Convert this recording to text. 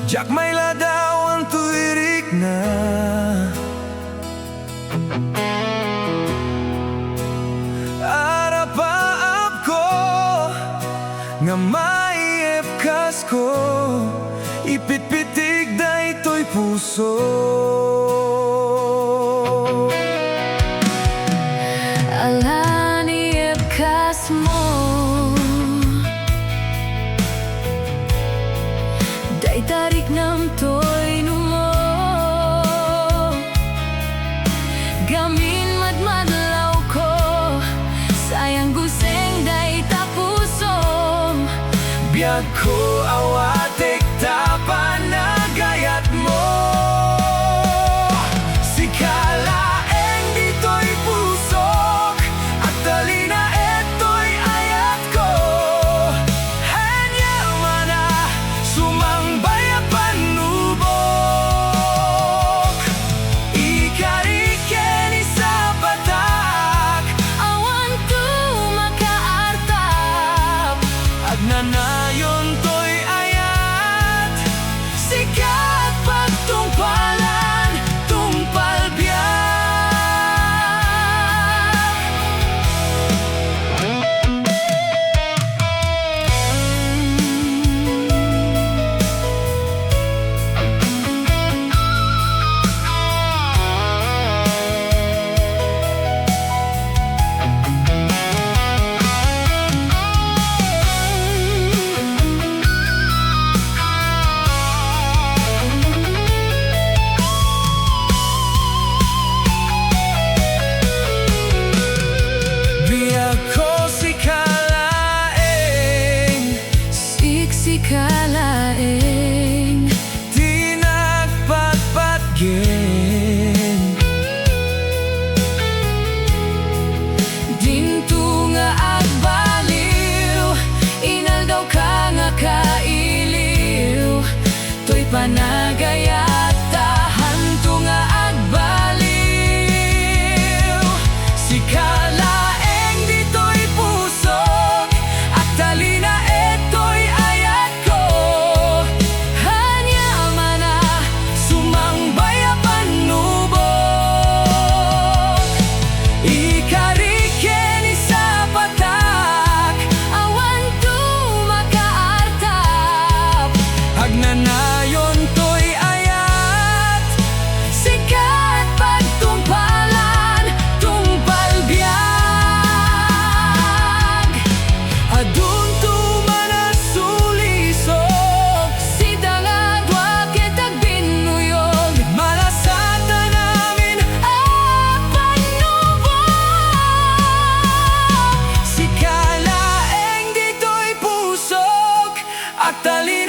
Jak may ladaw ang tuirik na arapaap ko nga maiepkas ko ipitpitig da ito'y puso. Alan iepkas mo day tarik nam to'y numo gamin madmadlaw ko sayang guseng day tapusom Biag ko awatek tapan na gayat mo. Si kalaeng dito'y pusok at talina eto'y ayat ko. Hanya mana sumangbay a panubok ikarike ni sa batak awan tu makaartap agnanayon to'y ayat sikat pagtungpalan tungpal biyak. Biag ko si kalaeng siksi kalaeng di nagpatpatgen dinto nga agbaliw inaldaw ka nga kailiw to'y panagayat tahanto nga agbaliw. Si kalaeng dito'y pusok at talina eto'y ayat ko. Hanya mana sumangbay a panubok ikarike ni sa patak awan tu makaartap agnanayon to'y ayat sikat pagtumpalan tumpal biag adun tuman a sulisok si dangag wakit agbinuyog malasata namin panubok si kalaeng dito'y pusok at talina